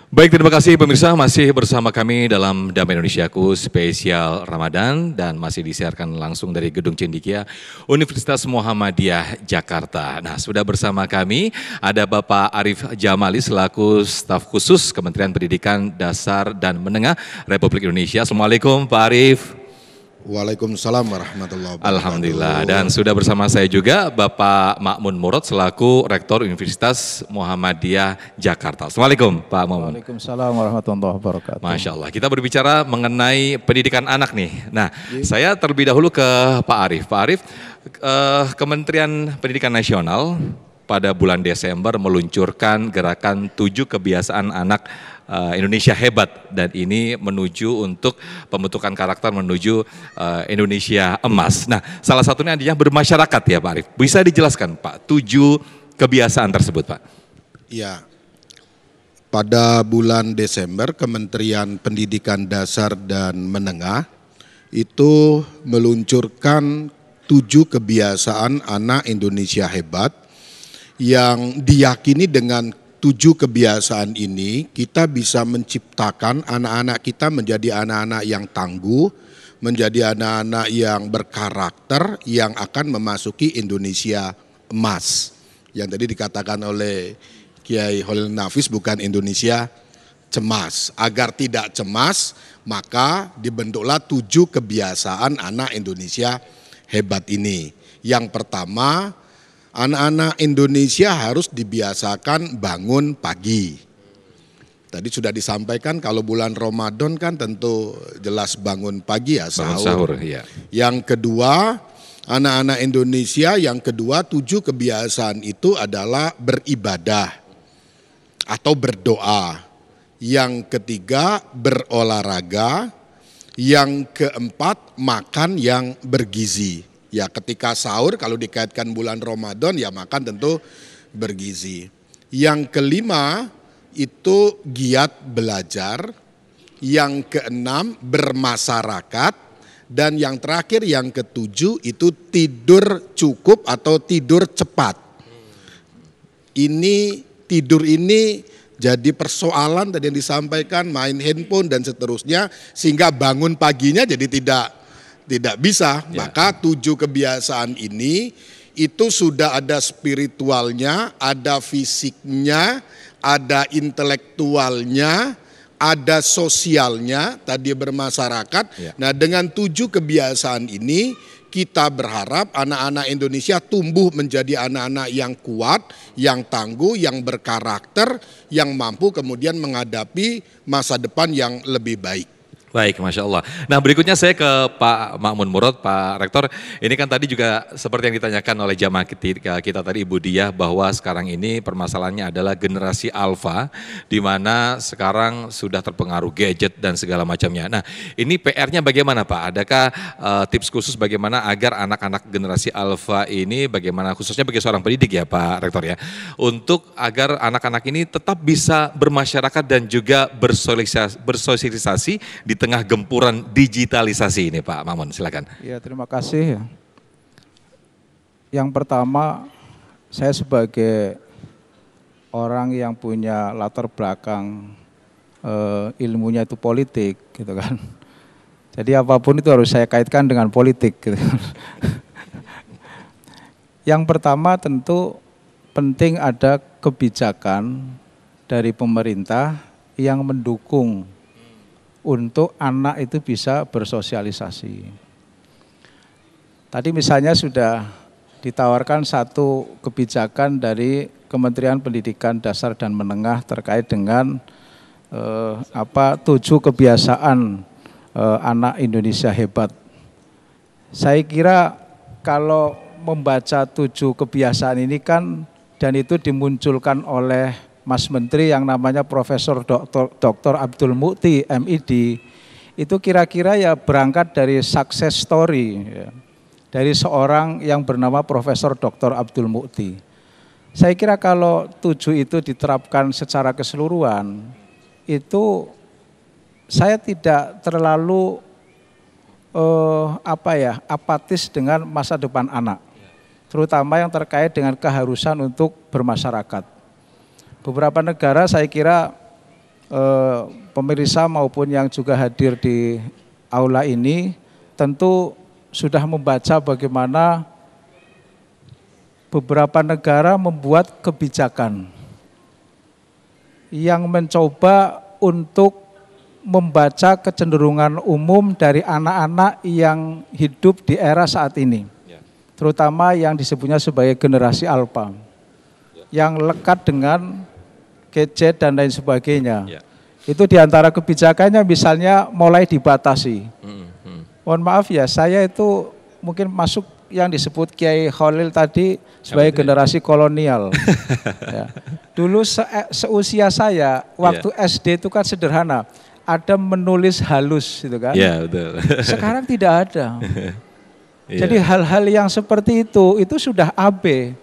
Baik, terima kasih pemirsa, masih bersama kami dalam Damai Indonesiaku spesial Ramadan dan masih disiarkan langsung dari Gedung Cendikia Universitas Muhammadiyah Jakarta. Nah, sudah bersama kami ada Bapak Arif Jamali selaku staf khusus Kementerian Pendidikan Dasar dan Menengah Republik Indonesia. Assalamualaikum Pak Arif. Waalaikumsalam warahmatullahi wabarakatuh. Alhamdulillah, dan sudah bersama saya juga Bapak Ma'mun Murad selaku Rektor Universitas Muhammadiyah Jakarta. Assalamualaikum Pak Ma'mun. Waalaikumsalam warahmatullahi wabarakatuh. Masya Allah, kita berbicara mengenai pendidikan anak nih. Nah, saya terlebih dahulu ke Pak Arif. Pak Arif, Kementerian Pendidikan Nasional pada bulan Desember meluncurkan gerakan 7 kebiasaan anak Indonesia hebat, dan ini menuju untuk pembentukan karakter menuju Indonesia emas. Nah, salah satunya adalah bermasyarakat ya Pak Arif. Bisa dijelaskan Pak 7 kebiasaan tersebut Pak? Ya, pada bulan Desember Kementerian Pendidikan Dasar dan Menengah itu meluncurkan 7 kebiasaan anak Indonesia hebat yang diyakini dengan 7 kebiasaan ini kita bisa menciptakan anak-anak kita menjadi anak-anak yang tangguh, menjadi anak-anak yang berkarakter yang akan memasuki Indonesia emas. Yang tadi dikatakan oleh Kiai Holil Nafis bukan Indonesia cemas. Agar tidak cemas maka dibentuklah 7 kebiasaan anak Indonesia hebat ini. Yang pertama, anak-anak Indonesia harus dibiasakan bangun pagi. Tadi sudah disampaikan kalau bulan Ramadan kan tentu jelas bangun pagi ya, sahur. Bangun sahur, iya. Yang kedua, anak-anak Indonesia yang kedua 7 kebiasaan itu adalah beribadah atau berdoa. Yang ketiga berolahraga. Yang keempat makan yang bergizi. Ya, ketika sahur kalau dikaitkan bulan Ramadan ya makan tentu bergizi. Yang kelima itu giat belajar. Yang keenam bermasyarakat. Dan yang terakhir yang ketujuh itu tidur cukup atau tidur cepat. Tidur ini jadi persoalan tadi yang disampaikan, main handphone dan seterusnya, sehingga bangun paginya jadi tidak bisa. Ya. Maka 7 kebiasaan ini itu sudah ada spiritualnya, ada fisiknya, ada intelektualnya, ada sosialnya, tadi bermasyarakat. Ya. Nah, dengan 7 kebiasaan ini kita berharap anak-anak Indonesia tumbuh menjadi anak-anak yang kuat, yang tangguh, yang berkarakter, yang mampu kemudian menghadapi masa depan yang lebih baik. Baik, Masya Allah. Nah, berikutnya saya ke Pak Ma'mun Murad, Pak Rektor. Ini kan tadi juga seperti yang ditanyakan oleh jamaah kita tadi Ibu Diah, bahwa sekarang ini permasalahannya adalah generasi alfa, di mana sekarang sudah terpengaruh gadget dan segala macamnya. Nah, ini PR-nya bagaimana Pak? Adakah tips khusus bagaimana agar anak-anak generasi alfa ini, bagaimana khususnya bagi seorang pendidik ya Pak Rektor ya, untuk agar anak-anak ini tetap bisa bermasyarakat dan juga bersosialisasi di tengah gempuran digitalisasi ini Pak Ma'mun, silakan. Ya, terima kasih. Yang pertama, saya sebagai orang yang punya latar belakang ilmunya itu politik gitu kan. Jadi apapun itu harus saya kaitkan dengan politik gitu. Yang pertama tentu penting ada kebijakan dari pemerintah yang mendukung untuk anak itu bisa bersosialisasi. Tadi misalnya sudah ditawarkan satu kebijakan dari Kementerian Pendidikan Dasar dan Menengah terkait dengan 7 kebiasaan anak Indonesia hebat. Saya kira kalau membaca 7 kebiasaan ini kan, dan itu dimunculkan oleh Mas Menteri yang namanya Profesor Dr. Abdul Mukti MID, itu kira-kira ya berangkat dari success story ya, dari seorang yang bernama Profesor Dr. Abdul Mukti. Saya kira kalau 7 itu diterapkan secara keseluruhan, itu saya tidak terlalu apatis dengan masa depan anak, terutama yang terkait dengan keharusan untuk bermasyarakat. Beberapa negara saya kira pemirsa maupun yang juga hadir di aula ini tentu sudah membaca bagaimana beberapa negara membuat kebijakan yang mencoba untuk membaca kecenderungan umum dari anak-anak yang hidup di era saat ini, terutama yang disebutnya sebagai generasi alpha, yang lekat dengan gadget dan lain sebagainya. Itu diantara kebijakannya misalnya mulai dibatasi. Mohon maaf ya, saya itu mungkin masuk yang disebut Kiai Khalil tadi sebagai generasi kolonial. Ya. Dulu seusia saya, waktu SD itu kan sederhana. Ada menulis halus gitu kan. Iya, betul. Sekarang tidak ada. Jadi hal-hal yang seperti itu sudah AB.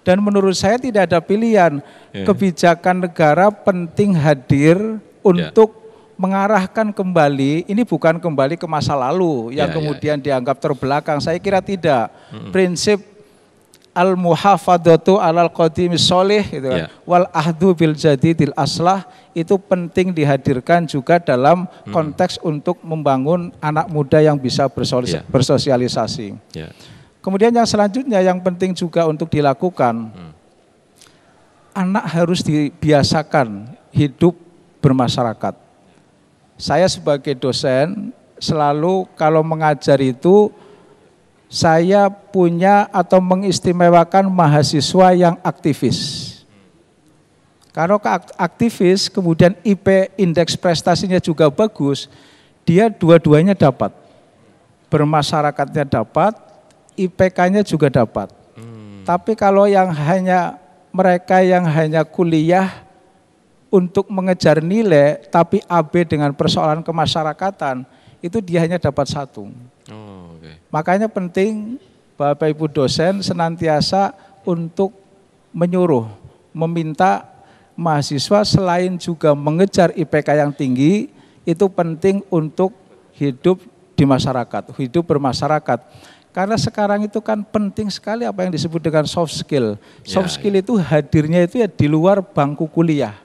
Dan menurut saya tidak ada pilihan. Kebijakan negara penting hadir untuk mengarahkan kembali, ini bukan kembali ke masa lalu yang kemudian dianggap terbelakang. Saya kira tidak. Prinsip al-muhafadzatu alal qadimis sholih gitu kan. Wal ahdu bil jadidil aslah itu penting dihadirkan juga dalam konteks untuk membangun anak muda yang bisa bersosialisasi. Kemudian yang selanjutnya yang penting juga untuk dilakukan, anak harus dibiasakan hidup bermasyarakat. Saya sebagai dosen selalu kalau mengajar itu saya punya atau mengistimewakan mahasiswa yang aktivis. Kalau aktivis kemudian IP indeks prestasinya juga bagus, dia dua-duanya dapat. Bermasyarakatnya dapat, IPK-nya juga dapat. Tapi kalau yang mereka yang hanya kuliah untuk mengejar nilai, tapi AB dengan persoalan kemasyarakatan, itu dia hanya dapat 1. Makanya penting Bapak Ibu dosen senantiasa untuk menyuruh, meminta mahasiswa selain juga mengejar IPK yang tinggi, itu penting untuk hidup di masyarakat, hidup bermasyarakat. Karena sekarang itu kan penting sekali apa yang disebut dengan soft skill. Soft skill itu hadirnya itu ya di luar bangku kuliah,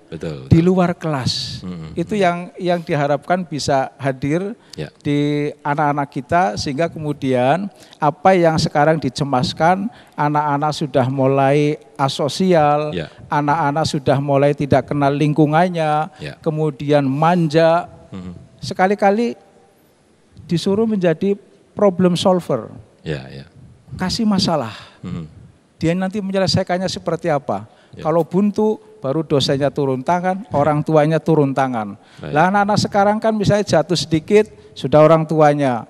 di luar kelas. Itu yang diharapkan bisa hadir di anak-anak kita sehingga kemudian apa yang sekarang dicemaskan, anak-anak sudah mulai asosial, anak-anak sudah mulai tidak kenal lingkungannya, kemudian manja, sekali-kali disuruh menjadi problem solver. Kasih masalah, dia nanti menyelesaikannya seperti apa. Kalau buntu, baru dosennya turun tangan, orang tuanya turun tangan. Lah anak-anak sekarang kan misalnya jatuh sedikit, sudah orang tuanya.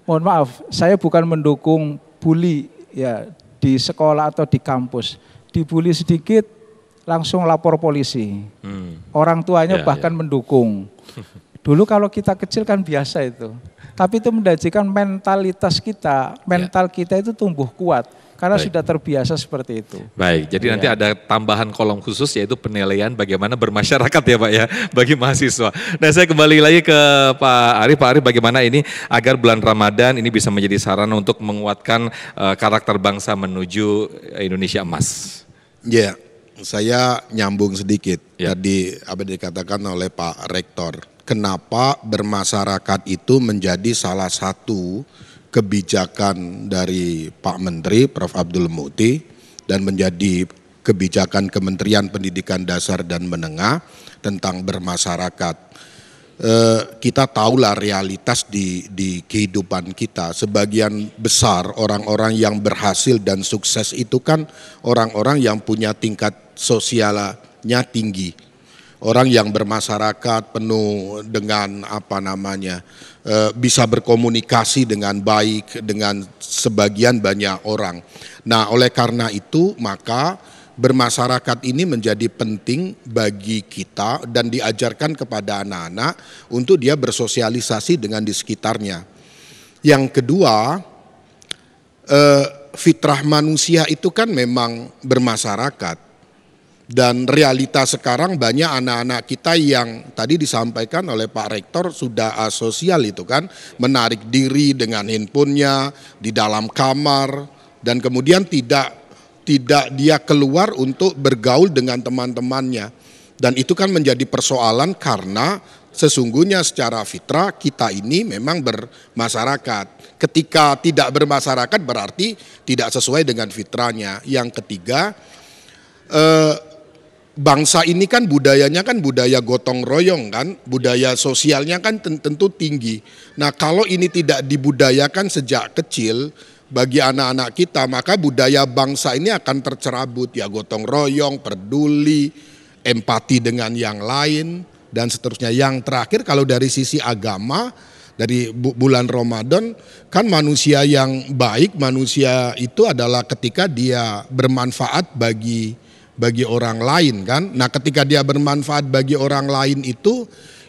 Mohon maaf, saya bukan mendukung bully ya di sekolah atau di kampus. Dibully sedikit, langsung lapor polisi. Orang tuanya bahkan mendukung. Dulu kalau kita kecil kan biasa itu. Tapi itu menjanjikan mentalitas kita, mental kita itu tumbuh kuat. Karena sudah terbiasa seperti itu. Baik, jadi nanti ada tambahan kolom khusus yaitu penilaian bagaimana bermasyarakat ya Pak ya, bagi mahasiswa. Nah saya kembali lagi ke Pak Arif bagaimana ini agar bulan Ramadan ini bisa menjadi sarana untuk menguatkan karakter bangsa menuju Indonesia emas. Ya, saya nyambung sedikit tadi apa dikatakan oleh Pak Rektor. Kenapa bermasyarakat itu menjadi salah satu kebijakan dari Pak Menteri Prof. Abdul Muti dan menjadi kebijakan Kementerian Pendidikan Dasar dan Menengah tentang bermasyarakat. Kita tahulah realitas di kehidupan kita. Sebagian besar orang-orang yang berhasil dan sukses itu kan orang-orang yang punya tingkat sosialnya tinggi. Orang yang bermasyarakat penuh dengan bisa berkomunikasi dengan baik dengan sebagian banyak orang. Nah, oleh karena itu maka bermasyarakat ini menjadi penting bagi kita dan diajarkan kepada anak-anak untuk dia bersosialisasi dengan di sekitarnya. Yang kedua, fitrah manusia itu kan memang bermasyarakat. Dan realitas sekarang banyak anak-anak kita yang tadi disampaikan oleh Pak Rektor sudah asosial itu kan, menarik diri dengan handphonenya di dalam kamar dan kemudian tidak dia keluar untuk bergaul dengan teman-temannya. Dan itu kan menjadi persoalan karena sesungguhnya secara fitrah kita ini memang bermasyarakat. Ketika tidak bermasyarakat berarti tidak sesuai dengan fitrahnya. Yang ketiga, bangsa ini kan budayanya kan budaya gotong royong kan, budaya sosialnya kan tentu tinggi. Nah kalau ini tidak dibudayakan sejak kecil bagi anak-anak kita, maka budaya bangsa ini akan tercerabut, ya gotong royong, peduli, empati dengan yang lain, dan seterusnya. Yang terakhir kalau dari sisi agama, dari bulan Ramadan, kan manusia yang baik, manusia itu adalah ketika dia bermanfaat bagi orang lain kan. Nah ketika dia bermanfaat bagi orang lain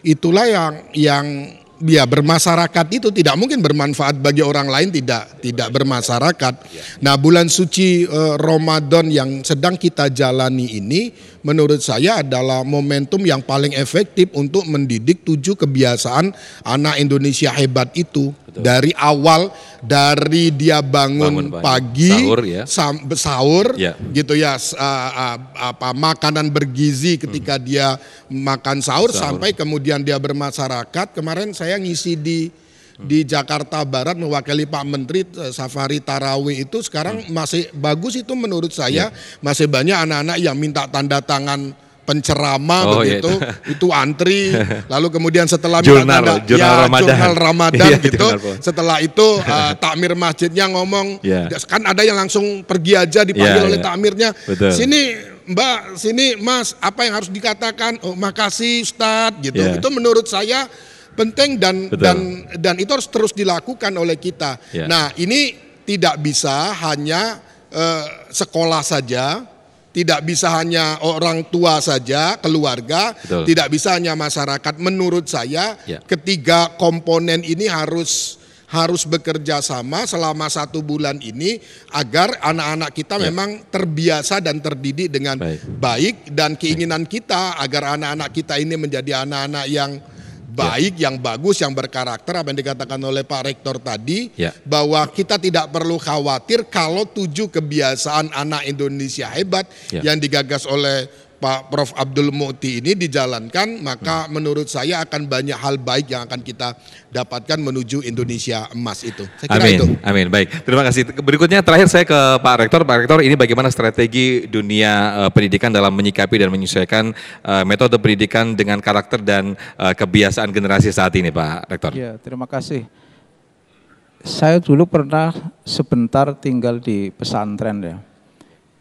itulah yang ya bermasyarakat itu tidak mungkin bermanfaat bagi orang lain tidak bermasyarakat. Nah bulan suci Ramadan yang sedang kita jalani ini menurut saya adalah momentum yang paling efektif untuk mendidik 7 kebiasaan anak Indonesia hebat itu. Betul. Dari awal, dari dia bangun pagi, sahur ya. Gitu ya, makanan bergizi ketika dia makan sahur sampai kemudian dia bermasyarakat. Kemarin saya ngisi di Jakarta Barat mewakili Pak Menteri Safari Tarawih itu sekarang masih bagus itu menurut saya. Masih banyak anak-anak yang minta tanda tangan penceramah begitu, itu antri, lalu kemudian setelah jurnal Ramadan gitu, setelah itu takmir masjidnya ngomong, kan ada yang langsung pergi aja dipanggil oleh takmirnya, sini Mbak, sini Mas, apa yang harus dikatakan, oh makasih Ustadz gitu, itu menurut saya penting dan itu harus terus dilakukan oleh kita. Nah ini tidak bisa hanya sekolah saja, tidak bisa hanya orang tua saja, keluarga, tidak bisa hanya masyarakat. Menurut saya ketiga komponen ini harus bekerja sama selama 1 bulan ini agar anak-anak kita memang terbiasa dan terdidik dengan baik, dan keinginan kita agar anak-anak kita ini menjadi anak-anak yang baik, yang bagus, yang berkarakter, apa yang dikatakan oleh Pak Rektor tadi, bahwa kita tidak perlu khawatir kalau 7 kebiasaan anak Indonesia hebat yang digagas oleh Pak Prof. Abdul Mu'ti ini dijalankan, maka menurut saya akan banyak hal baik yang akan kita dapatkan menuju Indonesia emas itu. Saya kira itu. Amin. Baik, terima kasih. Berikutnya terakhir saya ke Pak Rektor. Pak Rektor, ini bagaimana strategi dunia pendidikan dalam menyikapi dan menyesuaikan metode pendidikan dengan karakter dan kebiasaan generasi saat ini, Pak Rektor? Ya, terima kasih. Saya dulu pernah sebentar tinggal di pesantren ya.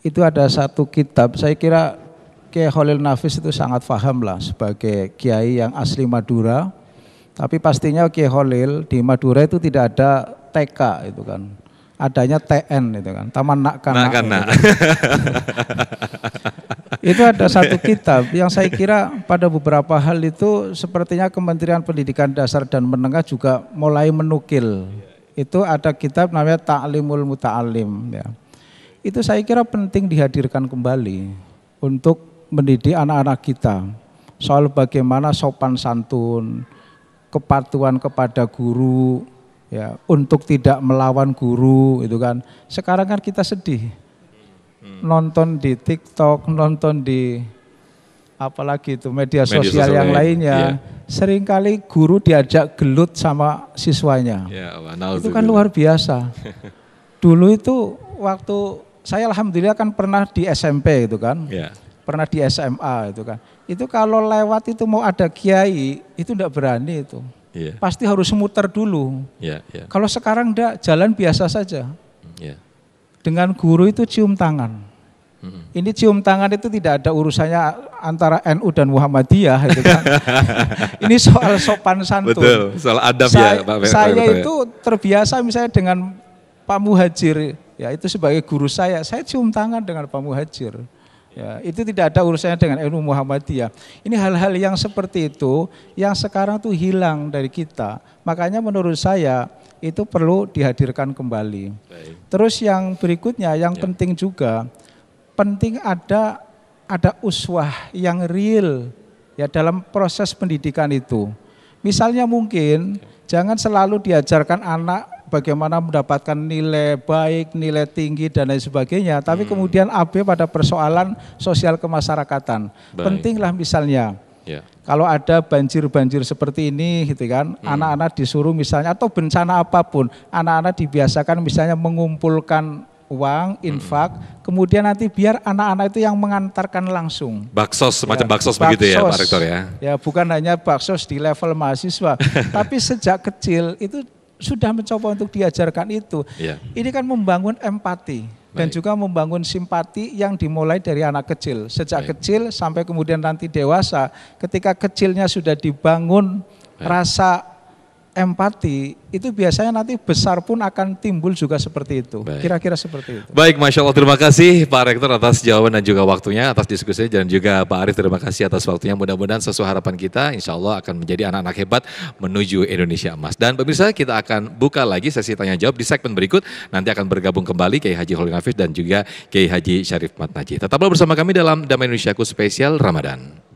Itu ada satu kitab, saya kira Kiai Khalil Nafis itu sangat paham lah sebagai kiai yang asli Madura, tapi pastinya Kiai Khalil di Madura itu tidak ada TK itu kan, adanya TN itu kan, Taman Nak Kanak. Itu ada satu kitab yang saya kira pada beberapa hal itu sepertinya Kementerian Pendidikan Dasar dan Menengah juga mulai menukil. Itu ada kitab namanya Ta'limul Muta'alim ya. Itu saya kira penting dihadirkan kembali untuk mendidik anak-anak kita soal bagaimana sopan santun, kepatuhan kepada guru, ya, untuk tidak melawan guru, itu kan. Sekarang kan kita sedih, nonton di TikTok, nonton di apalagi itu media sosial yang lainnya, seringkali guru diajak gelut sama siswanya, itu kan luar biasa. Dulu itu waktu saya alhamdulillah kan pernah di SMP itu kan. Pernah di SMA itu kan, itu kalau lewat itu mau ada kiai itu enggak berani itu, pasti harus muter dulu. Kalau sekarang enggak, jalan biasa saja. Dengan guru itu cium tangan. Ini cium tangan itu tidak ada urusannya antara NU dan Muhammadiyah itu kan. Ini soal sopan santun. Betul, soal adab ya Pak. Saya itu terbiasa misalnya dengan Pak Muhajir, ya itu sebagai guru saya cium tangan dengan Pak Muhajir. Ya, itu tidak ada urusannya dengan NU Muhammadiyah. Ini hal-hal yang seperti itu yang sekarang tuh hilang dari kita. Makanya menurut saya itu perlu dihadirkan kembali. Terus yang berikutnya yang penting juga, penting ada uswah yang real ya dalam proses pendidikan itu. Misalnya mungkin jangan selalu diajarkan anak bagaimana mendapatkan nilai baik, nilai tinggi dan lain sebagainya. Tapi kemudian AB pada persoalan sosial kemasyarakatan. Baik. Pentinglah misalnya. Ya. Kalau ada banjir-banjir seperti ini gitu kan, anak-anak disuruh misalnya atau bencana apapun, anak-anak dibiasakan misalnya mengumpulkan uang, infak, kemudian nanti biar anak-anak itu yang mengantarkan langsung. Baksos, semacam baksos begitu ya Pak Rektor ya? Ya bukan hanya baksos di level mahasiswa, tapi sejak kecil itu sudah mencoba untuk diajarkan itu. Ya. Ini kan membangun empati. Dan Baik. juga membangun simpati yang dimulai dari anak kecil. Sejak Baik. kecil sampai kemudian nanti dewasa, ketika kecilnya sudah dibangun rasa empati, itu biasanya nanti besar pun akan timbul juga seperti itu. Baik. Kira-kira seperti itu. Baik, Masya Allah, terima kasih Pak Rektor atas jawaban dan juga waktunya, atas diskusi, dan juga Pak Arief terima kasih atas waktunya. Mudah-mudahan sesuai harapan kita, insya Allah akan menjadi anak-anak hebat menuju Indonesia Emas. Dan pemirsa, kita akan buka lagi sesi tanya jawab di segmen berikut. Nanti akan bergabung kembali Kiai Haji Khalil Nafis dan juga Kiai Haji Syarif Mat Najih. Tetaplah bersama kami dalam Damai Indonesiaku Spesial Ramadan.